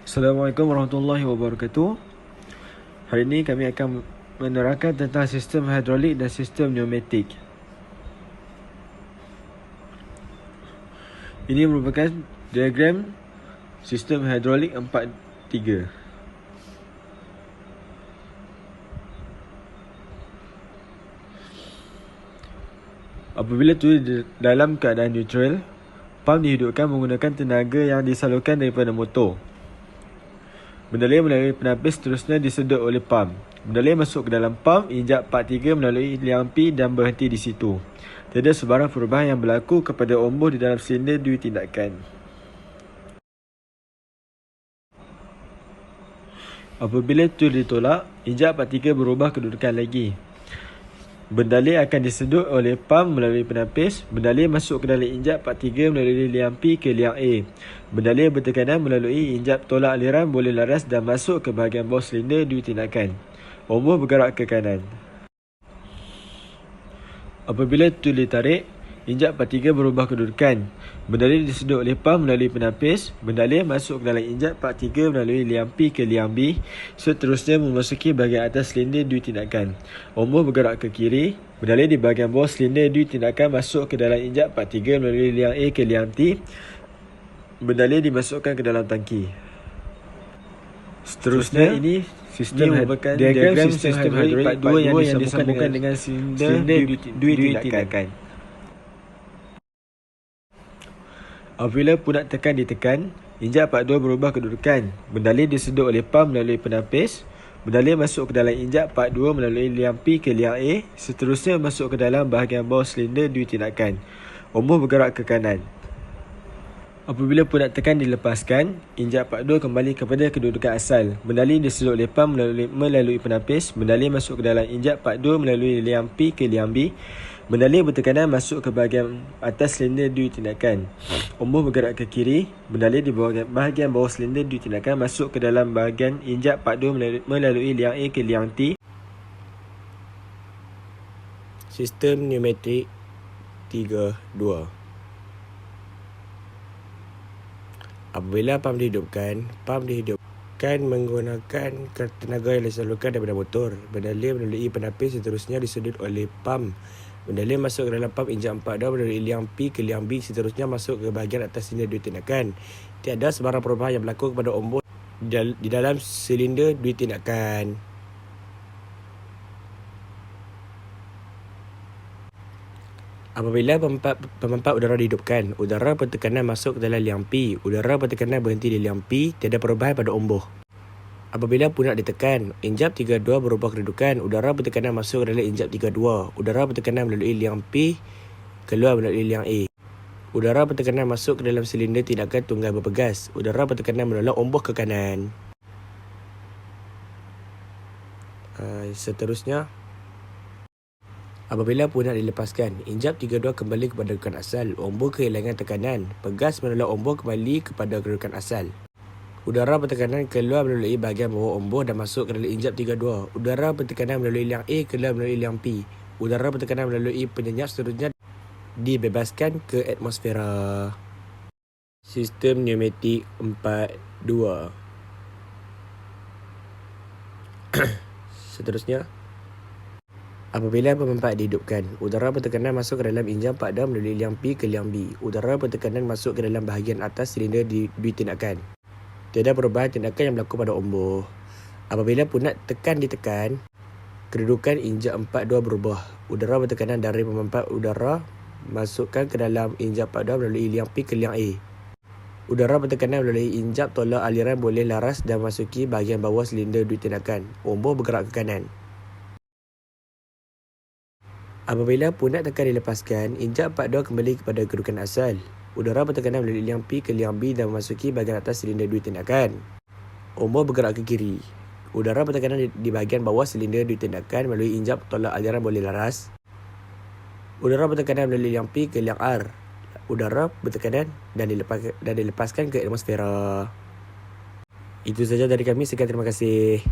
Assalamualaikum warahmatullahi wabarakatuh. Hari ini kami akan menerangkan tentang sistem hidrolik dan sistem pneumatik. Ini merupakan diagram sistem hidrolik 4-3. Apabila tulis dalam keadaan neutral, pam dihidupkan menggunakan tenaga yang disalurkan daripada motor. Bendalai melalui penapis seterusnya disedot oleh pam. Bendalai masuk ke dalam pam, injak part 3 melalui liang P dan berhenti di situ. Tiada sebarang perubahan yang berlaku kepada omboh di dalam silinder dui tindakan. Apabila tu ditolak, injak part 3 berubah kedudukan lagi. Bendalai akan disedot oleh pam melalui penapis. Bendalai masuk ke dalam injak part 3 melalui liang P ke liang A. Bendalai bertekanan melalui injap tolak aliran boleh laras dan masuk ke bahagian bawah silinder dui tindakan. Omboh bergerak ke kanan. Apabila tu ditarik, injak part 3 berubah kedudukan. Bendalai disedot oleh pam melalui penapis. Bendalai masuk ke dalam injak part 3 melalui liang P ke liang B. Seterusnya memasuki bahagian atas silinder dui tindakan. Omboh bergerak ke kiri. Bendalai di bahagian bawah silinder dui tindakan masuk ke dalam injak part 3 melalui liang A ke liang T. Bendalai dimasukkan ke dalam tangki. Seterusnya ini sistem merupakan diagram sistem hidrolik part 2 yang disambungkan dengan silinder dui tindakan. Apabila punat tekan ditekan, injak part 2 berubah kedudukan. Bendalai disedot oleh pam melalui penapis. Bendalai masuk ke dalam injak part 2 melalui liang P ke liang A. Seterusnya masuk ke dalam bahagian bawah silinder dui tindakan. Omboh bergerak ke kanan. Apabila punat tekan dilepaskan, injak part 2 kembali kepada kedudukan asal. Bendalai disedot oleh pam melalui penapis. Bendalai masuk ke dalam injak part 2 melalui liang P ke liang B. Bendalai bertekanan masuk ke bahagian atas silinder dui tindakan. Omboh bergerak ke kiri. Bendalai di bahagian bawah silinder dui tindakan masuk ke dalam bahagian injak part 2 melalui liang A ke liang T. Sistem pneumatik 3-2. Apabila pam dihidupkan menggunakan tenaga yang disalurkan daripada motor. Bendalai melalui penapis seterusnya disedot oleh pam. Bendalai masuk ke dalam pam injak 4 melalui liang P ke liang B. Seterusnya masuk ke bahagian atas silinder dui tindakan. Tiada sebarang perubahan yang berlaku kepada omboh di dalam silinder dui tindakan. Apabila pemampat udara dihidupkan, udara bertekanan masuk ke dalam liang P. Udara bertekanan berhenti di liang P. Tiada perubahan pada omboh. Apabila punat ditekan, injap 32 berubah kedudukan. Udara bertekanan masuk ke dalam injap 32. Udara bertekanan melalui liang P, keluar melalui liang A. Udara bertekanan masuk ke dalam silinder tindakan tunggal berpegas. Udara bertekanan menolak omboh ke kanan. Seterusnya, apabila punat dilepaskan, injap 32 kembali kepada kedudukan asal. Omboh kehilangan tekanan. Pegas menolak omboh kembali kepada kedudukan asal. Udara bertekanan keluar melalui bahagian bawah omboh dan masuk ke dalam injap 32. Udara bertekanan melalui liang A keluar melalui liang P. Udara bertekanan melalui penyenyap seterusnya dibebaskan ke atmosfera. Sistem pneumatik 4-2. Seterusnya, apabila pemampat dihidupkan, udara bertekanan masuk ke dalam injap 4 melalui liang P ke liang B. Udara bertekanan masuk ke dalam bahagian atas silinder dui tindakan. Tiada perubahan tindakan yang berlaku pada omboh. Apabila punat tekan ditekan, kedudukan injap 42 berubah. Udara bertekanan dari pemampat udara masukkan ke dalam injap 42 melalui liang P ke liang A. Udara bertekanan melalui injap tolak aliran boleh laras dan masuki bahagian bawah silinder dui tindakan. Omboh bergerak ke kanan. Apabila punat tekan dilepaskan, injap 42 kembali kepada kedudukan asal. Udara bertekanan melalui liang P ke liang B dan memasuki bahagian atas silinder dui tindakan. Omboh bergerak ke kiri. Udara bertekanan di bahagian bawah silinder dui tindakan melalui injap tolak aliran boleh laras. Udara bertekanan melalui liang P ke liang R. Udara bertekanan dan dilepaskan ke atmosfera. Itu saja dari kami. Sekian, terima kasih.